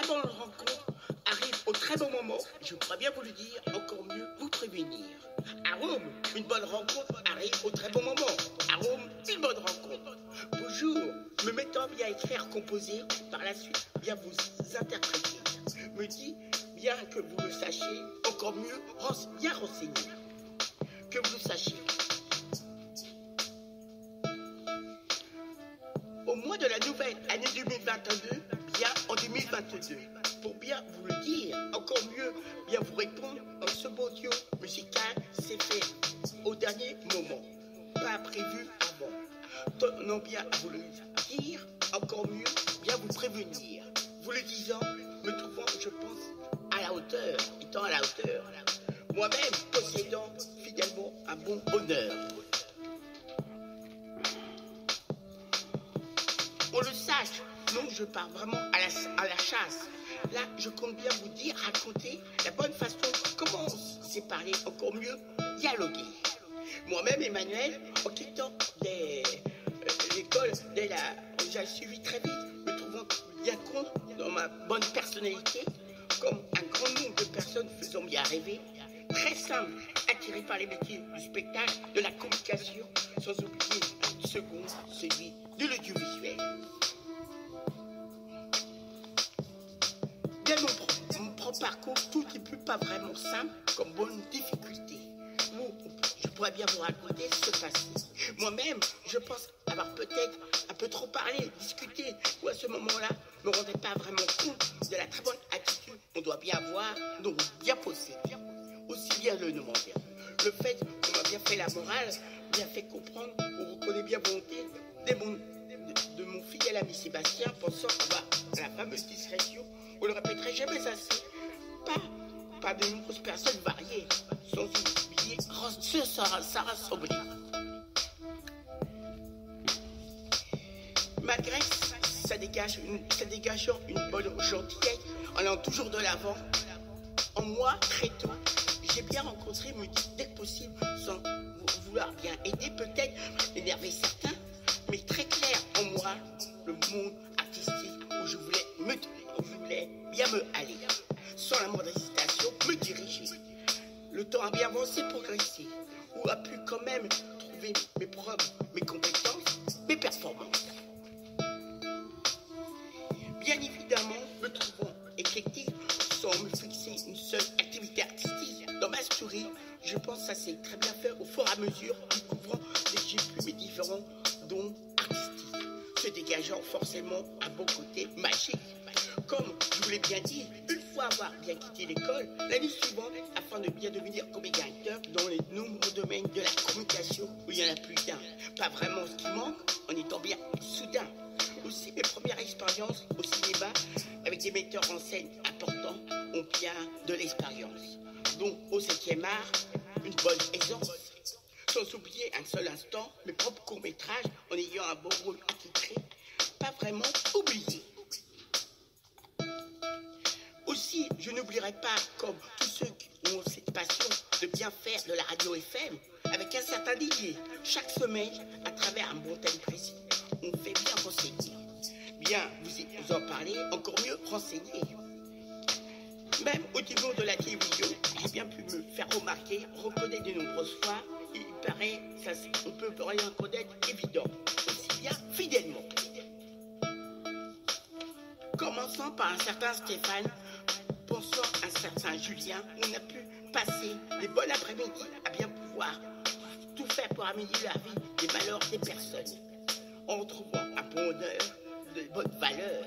bonne rencontre arrive au très bon moment. Je pourrais bien vous le dire, encore mieux vous prévenir. À Rome, une bonne rencontre arrive au très bon moment. À Rome, une bonne rencontre. Bonjour, me mettant bien à écrire, composer, par la suite, bien vous interpréter. Me dit, bien que vous le sachiez, encore mieux, bien renseigner. Que vous le sachiez. Au mois de la nouvelle année 2022, bien en 2022, pour bien vous le dire, encore mieux, bien vous répondre, ce beau duo musical s'est fait au dernier moment, pas prévu avant. Tenant bien à vous le dire, encore mieux, bien vous prévenir. Vous le disant, me trouvant, je pense, à la hauteur, étant à la hauteur, moi-même possédant fidèlement un bon honneur. On le sache, non, je pars vraiment à la chasse. Là, je compte bien vous dire, raconter la bonne façon, comment on s'est parlé, encore mieux, dialoguer. Moi-même, Emmanuel, en quittant l'école, j'ai suivi très vite, me trouvant bien compte dans ma bonne personnalité, comme un grand nombre de personnes faisant bien rêver, très simple, attiré par les métiers du spectacle, de la communication, sans oublier une seconde, celui de l'audiovisuel. Dès mon propre parcours, tout n'est plus pas vraiment simple comme bonne difficulté. Je pourrais bien vous raconter ce passé. Moi-même, je pense avoir peut-être un peu trop parlé, discuté, ou à ce moment-là, ne me rendais pas vraiment compte de la très bonne attitude qu'on doit bien avoir, donc bien posséder. Aussi bien le demander. Le fait qu'on m'a bien fait la morale, bien fait comprendre, on reconnaît bien volonté de mon fidèle ami Sébastien, pensant avoir la fameuse discrétion, on le répéterait jamais assez. Pas de nombreuses personnes variées, sans oublier Sarah Sobri. Malgré ça dégageant une bonne gentillesse, en allant toujours de l'avant, en moi, très tôt, j'ai bien rencontré, me dit dès que possible, sans vouloir bien aider, peut-être énerver certains, mais très clair en moi, le monde artistique où je voulais bien me aller, sans la moindre hésitation, me diriger. Le temps a bien avancé, progressé, où a pu quand même trouver mes preuves, mes compétences, mes performances. Bien évidemment, me trouvant éclectique, sans me fixer une seule activité artistique. Dans ma story, je pense que ça s'est très bien fait au fur et à mesure, découvrant dès que j'ai pu mes différents dons artistiques, se dégageant forcément un bon côté magique. Comme je vous l'ai bien dit, une fois avoir bien quitté l'école, l'année suivante, afin de bien devenir comédien acteur dans les nombreux domaines de la communication où il y en a plus d'un. Pas vraiment ce qui manque, en étant bien soudain. Aussi, mes premières expériences au cinéma avec des metteurs en scène importants ont bien de l'expérience. Donc, au 7e art, une bonne aisance. Sans oublier un seul instant mes propres courts-métrages en ayant un beau rôle attitré, pas vraiment oublié. Aussi, je n'oublierai pas, comme tous ceux qui ont cette passion de bien faire de la radio FM, avec un certain Didier, chaque semaine, à travers un bon thème précis, on fait bien renseigner. Bien vous en parler, encore mieux renseigner. Même au niveau de la télévision, j'ai bien pu me faire remarquer, reconnaître de nombreuses fois, il paraît, on peut rien reconnaître évident, aussi bien fidèlement. Commençant par un certain Stéphane, pensant à un certain Julien, on a pu passer des bonnes après-midi à bien pouvoir tout faire pour améliorer la vie des malheurs des personnes, en trouvant un bon honneur, de bonnes valeurs.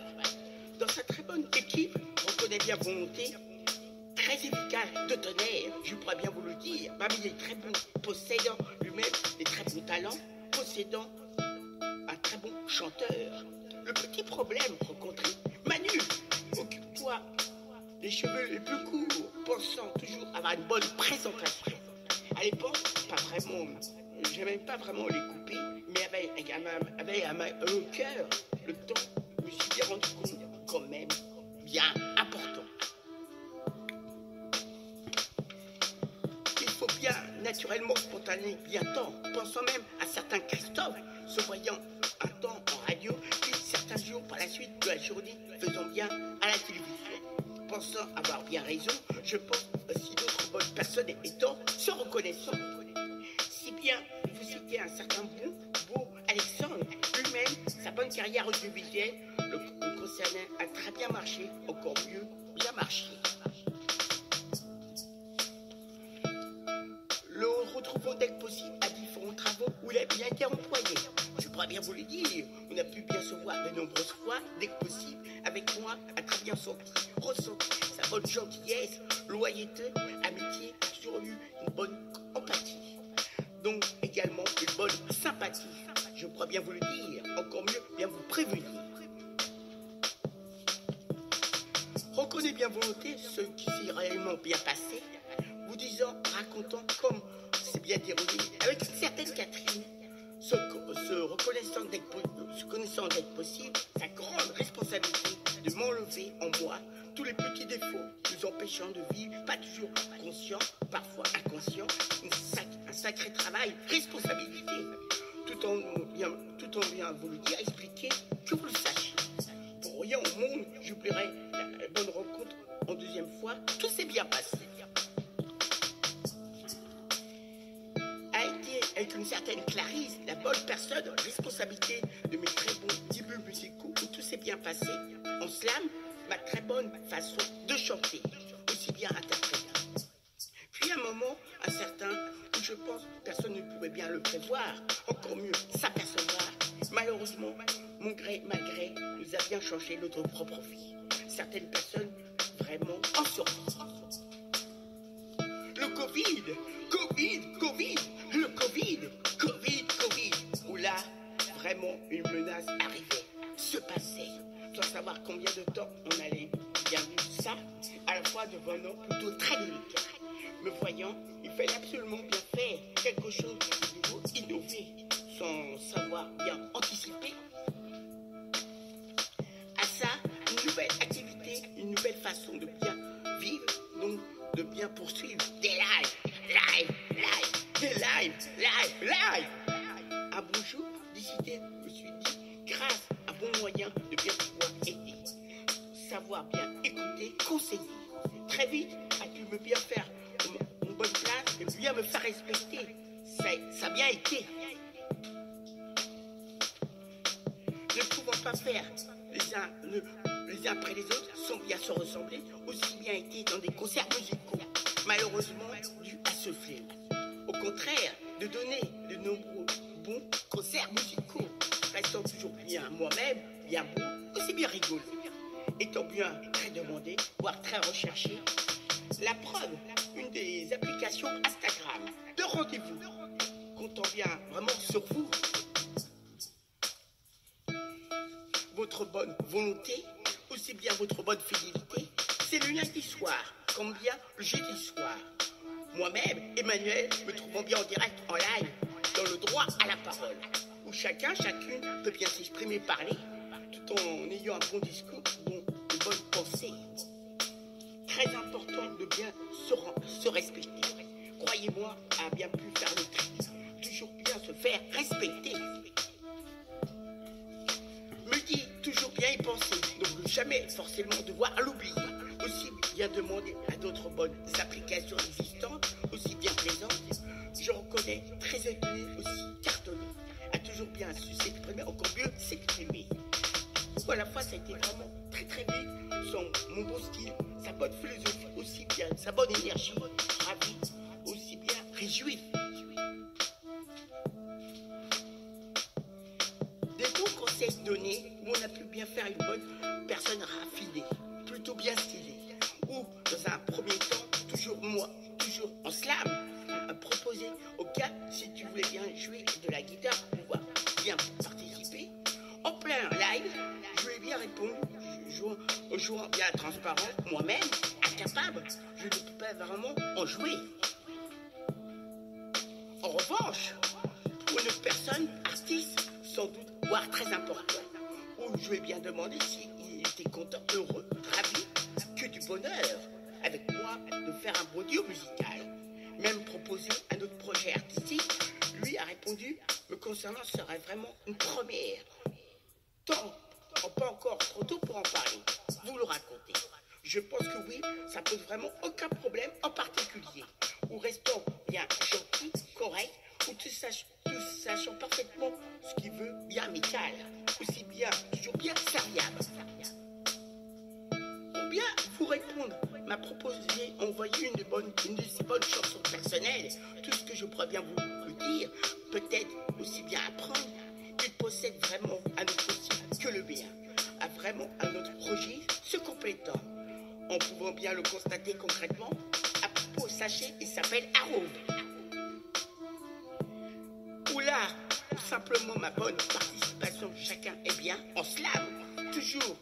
Dans cette très bonne équipe, on connaît bien volonté, très efficace, de tonnerre, je pourrais bien vous le dire, parmi les très bons, possédant lui-même des très bons talents, possédant un très bon chanteur. Le petit problème rencontré, Manu, occupe-toi des cheveux les plus courts, pensant toujours avoir une bonne présentation. À l'époque, pas vraiment, j'aimais pas vraiment les couper, mais avec un cœur, le temps, je me suis bien rendu compte, quand même, bien important. Il faut bien, naturellement, spontané, bien temps, pensant même à certains Christophe, se voyant un temps en radio, puis certains jours par la suite de la journée, faisant bien à la télévision. pensant avoir bien raison, je pense aussi d'autres bonnes personnes étant se reconnaissant. Si bien vous citez un certain Beau Alexandre, lui-même, sa bonne carrière audiovisuelle le concernant a très bien marché, encore mieux, bien marché. Le retrouvons dès que possible à différents travaux où il a bien été employé. Je pourrais bien vous le dire, on a pu bien se voir de nombreuses fois, dès que possible, avec moi, à très bien ressenti sa bonne gentillesse, loyauté, amitié, toujours eu une bonne empathie. Donc également une bonne sympathie. Je pourrais bien vous le dire, encore mieux, bien vous prévenir. Reconnaissez bien volonté ce qui s'est réellement bien passé, vous disant, racontant comme c'est bien déroulé, avec une certaine Catherine, se connaissant d'être possible, sa grande responsabilité de m'enlever en moi tous les petits défauts nous empêchant de vivre, pas toujours conscient, parfois inconscient, un sacré travail, responsabilité, tout en bien vous le dire, expliquer, que vous le sachiez. Pour rien au monde, j'oublierai la bonne rencontre en deuxième fois, tout s'est bien passé. A été avec une certaine Clarisse, la bonne personne, responsabilité de mes très bons débuts musicaux où tout s'est bien passé. En slam, ma très bonne façon de chanter, aussi bien interpréter. Puis un moment, un certain, où je pense que personne ne pouvait bien le prévoir, encore mieux s'apercevoir. Malheureusement, mon gré malgré nous a bien changé notre propre vie. Certaines personnes vraiment en survie. Le Covid, où là, vraiment une menace arrivait, se passait, sans savoir combien de temps on allait bien vivre ça, à la fois devenant plutôt très délicat. Me voyant, il fallait absolument bien faire quelque chose de nouveau, innover, sans savoir bien anticiper. À ça, une nouvelle activité, une nouvelle façon de bien vivre, donc de bien poursuivre des lives. Un bon jour, décidé, je me suis dit, grâce à un bon moyen de bien pouvoir aider, savoir bien écouter, conseiller. Très vite, a-t-il me bien faire une bonne place et bien me faire respecter. Ça a bien été. Ne pouvant pas faire les uns après les autres sans bien se ressembler, aussi bien été dans des concerts musicaux, malheureusement dû à ce fléau. Au contraire, de donner de nombreux bons concerts musicaux, restant toujours bien moi-même, bien beau, aussi bien rigolo, étant bien très demandé, voire très recherché. La preuve, une des applications Instagram, de rendez-vous, comptant bien vraiment sur vous, votre bonne volonté, aussi bien votre bonne fidélité, c'est le lundi soir, comme bien le jeudi soir. Moi-même, Emmanuel, me trouvant bien en direct, en live, dans le droit à la parole, où chacune peut bien s'exprimer, parler, tout en ayant un bon discours, donc de bonnes pensées. Très important de bien se respecter. Croyez-moi, à bien pu faire le tri, toujours bien se faire respecter. Me dit toujours bien y penser, donc jamais forcément devoir l'oublier. Aussi bien demander à d'autres bonnes applications existantes, aussi bien plaisantes. Je reconnais très étonné aussi cartonné, a toujours bien su s'exprimer, encore mieux s'exprimer. À la fois ça a été vraiment très vite, mon beau style, sa bonne philosophie aussi bien, sa bonne énergie, ravi, aussi bien réjoui. Des bons conseils donnés où on a pu bien faire une bonne personne raffinée, plutôt bien stylée, ou dans un premier temps, toujours en slam, à proposer au cas si tu voulais bien jouer de la guitare pour pouvoir bien participer. En plein live, je lui ai bien répondu, jouant bien transparent, moi-même, incapable, je ne peux pas vraiment en jouer. En revanche, pour une personne artiste, sans doute, voire très importante, où je lui ai bien demandé s'il était content, heureux, ravi, que du bonheur, avec moi, de faire un beau duo musical. Même proposé un autre projet artistique, lui a répondu, me concernant, ce serait vraiment une première. Tant, pas encore trop tôt pour en parler, vous le racontez. Je pense que oui, ça pose vraiment aucun problème en particulier. Ou restons bien gentils, corrects, ou tous sachant parfaitement ce qu'il veut, bien amical, aussi bien, toujours bien serviable. Ou bien vous répondre, m'a proposé envoyer une de ces bonnes chansons personnelles, tout ce que je pourrais bien vous dire, peut-être aussi bien apprendre. Il possède vraiment un autre style que le mien, a vraiment un autre projet se complétant. En pouvant bien le constater concrètement, à propos, sachez, il s'appelle Arôme. Oula, ou simplement ma bonne participation, chacun est bien en slam, toujours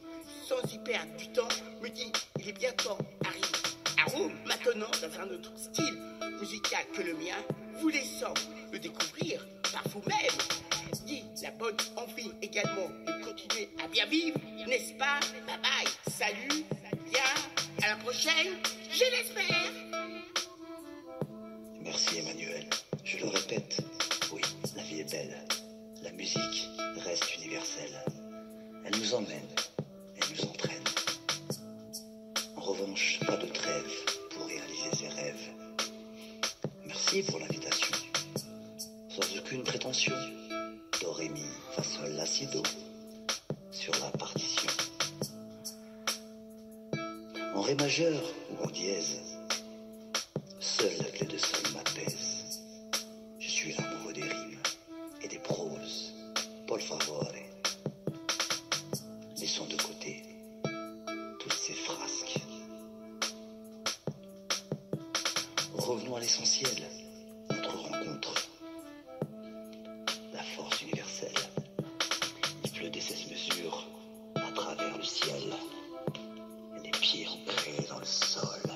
sans y perdre du temps, me dit il est bien temps, arrive. Arôme, maintenant dans un autre style musical que le mien, vous laissant le découvrir par vous-même. Dit la bonne envie également de continuer à bien vivre, n'est-ce pas? Bye bye, salut, bien, à la prochaine, je l'espère. Merci Emmanuel, je le répète, oui, la vie est belle, la musique reste universelle, elle nous emmène, elle nous entraîne. En revanche, pas de trêve pour réaliser ses rêves. Merci pour l'invitation, sans aucune prétention. Do, ré, mi, fa, sol, la, si, do, sur la partition. En ré majeur ou en dièse, seule la clé de sol m'apaise. Je suis l'amoureux des rimes et des proses, por favore. Laissons de côté toutes ces frasques. Revenons à l'essentiel, notre rencontre. La force universelle. Il pleut des 16 mesures à travers le ciel. Les pieds ancrés dans le sol.